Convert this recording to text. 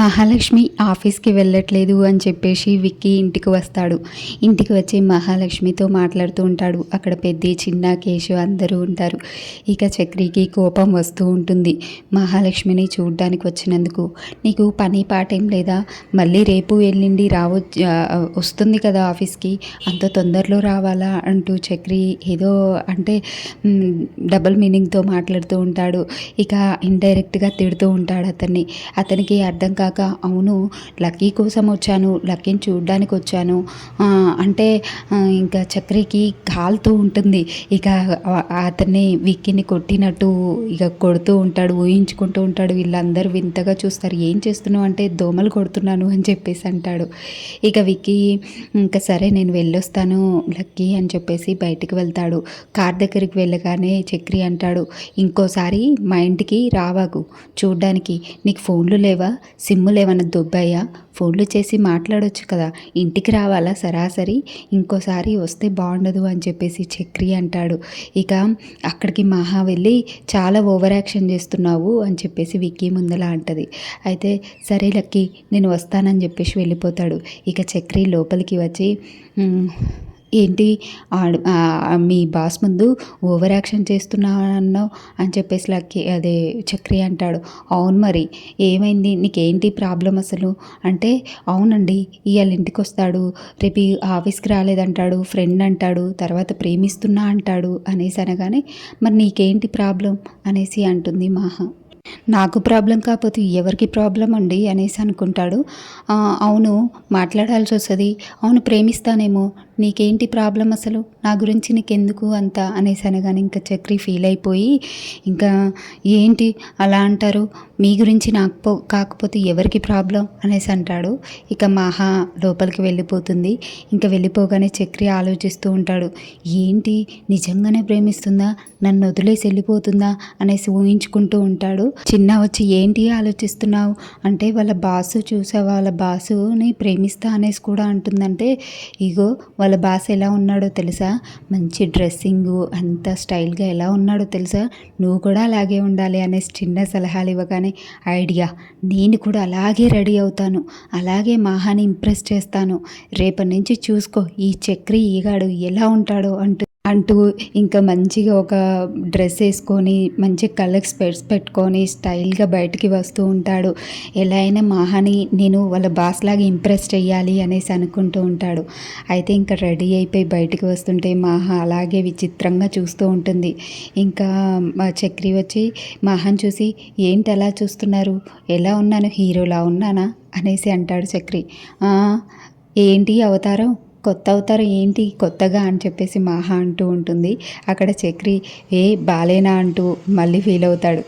మహాలక్ష్మి ఆఫీస్కి వెళ్ళట్లేదు అని చెప్పేసి విక్కీ ఇంటికి వస్తాడు. ఇంటికి వచ్చి మహాలక్ష్మితో మాట్లాడుతూ ఉంటాడు. అక్కడ పెద్ద చిన్న కేశు అందరూ ఉంటారు. ఇక చక్రికి కోపం వస్తూ ఉంటుంది. మహాలక్ష్మిని చూడ్డానికి వచ్చినందుకు నీకు పని పాట ఏం లేదా? మళ్ళీ రేపు ఎల్లుండి వస్తుంది కదా ఆఫీస్కి, అంత తొందరలో రావాలా అంటూ చక్రి ఏదో అంటే డబుల్ మీనింగ్తో మాట్లాడుతూ ఉంటాడు. ఇక ఇండైరెక్ట్గా తిడుతూ ఉంటాడు అతనికి అర్థం కాక, అవును లక్కీ కోసం వచ్చాను, లక్కీని చూడ్డానికి వచ్చాను అంటే ఇంకా చక్రికి కాలుతూ ఉంటుంది. ఇక అతన్ని విక్కీని కొట్టినట్టు ఇక కొడుతూ ఉంటాడు, ఊహించుకుంటూ ఉంటాడు. వీళ్ళందరూ వింతగా చూస్తారు. ఏం చేస్తున్నావు అంటే దోమలు కొడుతున్నాను అని చెప్పేసి అంటాడు. ఇక విక్కీ ఇంకా సరే నేను వెళ్ళొస్తాను లక్కీ అని చెప్పేసి బయటికి వెళ్తాడు. కార్ దగ్గరికి వెళ్ళగానే చక్రి అంటాడు, ఇంకోసారి మా ఇంటికి రావాకు చూడ్డానికి, నీకు ఫోన్లు లేవా, సిమ్ములు ఏమైనా దొబ్బాయా, ఫోన్లు చేసి మాట్లాడొచ్చు కదా, ఇంటికి రావాలా సరాసరి, ఇంకోసారి వస్తే బాగుండదు అని చెప్పేసి చక్రి అంటాడు. ఇక అక్కడికి మహా వెళ్ళి చాలా ఓవర్ యాక్షన్ చేస్తున్నావు అని చెప్పేసి విక్కీ ముందల అంటది. అయితే సరే లక్కీ నేను వస్తానని చెప్పేసి వెళ్ళిపోతాడు. ఇక చక్రి లోపలికి వచ్చి ఏంటి మీ బాస్ ముందు ఓవర్ యాక్షన్ చేస్తున్నావు అని చెప్పేసి అదే చక్రి అంటాడు. అవును మరి ఏమైంది, నీకేంటి ప్రాబ్లం అసలు అంటే, అవునండి ఇవాళ ఇంటికి వస్తాడు, రేపు ఆఫీస్కి రాలేదంటాడు, ఫ్రెండ్ అంటాడు, తర్వాత ప్రేమిస్తున్నా అంటాడు అనేసి అనగానే మరి నీకేంటి ప్రాబ్లం అనేసి అంటుంది మహా. నాకు ప్రాబ్లం కాకపోతే ఎవరికి ప్రాబ్లం అండి అనేసి అనుకుంటాడు. అవును మాట్లాడాల్సి వస్తుంది, అవును ప్రేమిస్తానేమో, నీకేంటి ప్రాబ్లం అసలు, నా గురించి నీకెందుకు అంత అనేసి అనగానే ఇంకా చక్రి ఫీల్ అయిపోయి, ఇంకా ఏంటి అలా అంటారు, మీ గురించి నాకు కాకపోతే ఎవరికి ప్రాబ్లం అనేసి అంటాడు. ఇక మహా లోపలికి వెళ్ళిపోతుంది. ఇంకా వెళ్ళిపోగానే చక్రి ఆలోచిస్తూ ఉంటాడు, ఏంటి నిజంగానే ప్రేమిస్తుందా, నన్ను వదిలేసి వెళ్ళిపోతుందా అనేసి ఊహించుకుంటూ ఉంటాడు. చిన్న వచ్చి ఏంటి ఆలోచిస్తున్నావు అంటే, వాళ్ళ బాసు వాళ్ళ బాసుని ప్రేమిస్తా అనేసి కూడా అంటుందంటే, ఇగో వాళ్ళ బాస్ ఎలా ఉన్నాడో తెలుసా, మంచి డ్రెస్సింగు అంత స్టైల్గా ఎలా ఉన్నాడో తెలుసా, నువ్వు కూడా అలాగే ఉండాలి అనేసి చిన్న సలహాలు ఇవ్వగానే, ఐడియా నేను కూడా అలాగే రెడీ అవుతాను, అలాగే మహాని ఇంప్రెస్ చేస్తాను, రేపటి నుంచి చూసుకో ఈ చక్రి ఈగాడు ఎలా ఉంటాడో అంటూ ఇంకా మంచిగా ఒక డ్రెస్ వేసుకొని మంచి కలర్ స్పెట్స్ పెట్టుకొని స్టైల్గా బయటికి వస్తూ ఉంటాడు. ఎలా అయినా మహాని నేను వాళ్ళ బాస్ లాగా ఇంప్రెస్ చెయ్యాలి అనేసి అనుకుంటూ ఉంటాడు. అయితే ఇంకా రెడీ అయిపోయి బయటికి వస్తుంటే మహా అలాగే విచిత్రంగా చూస్తూ ఉంటుంది. ఇంకా మా చక్రి వచ్చి మహాని చూసి, ఏంటి అలా చూస్తున్నారు, ఎలా ఉన్నాను, హీరోలా ఉన్నానా అనేసి అంటాడు చక్రి. ఏంటి అవతారం, కొత్త అవతారం ఏంటి కొత్తగా అని చెప్పేసి మహా అంటూ ఉంటుంది. అక్కడ చక్రి బాలేనా అంటూ మళ్ళీ ఫీల్ అవుతాడు.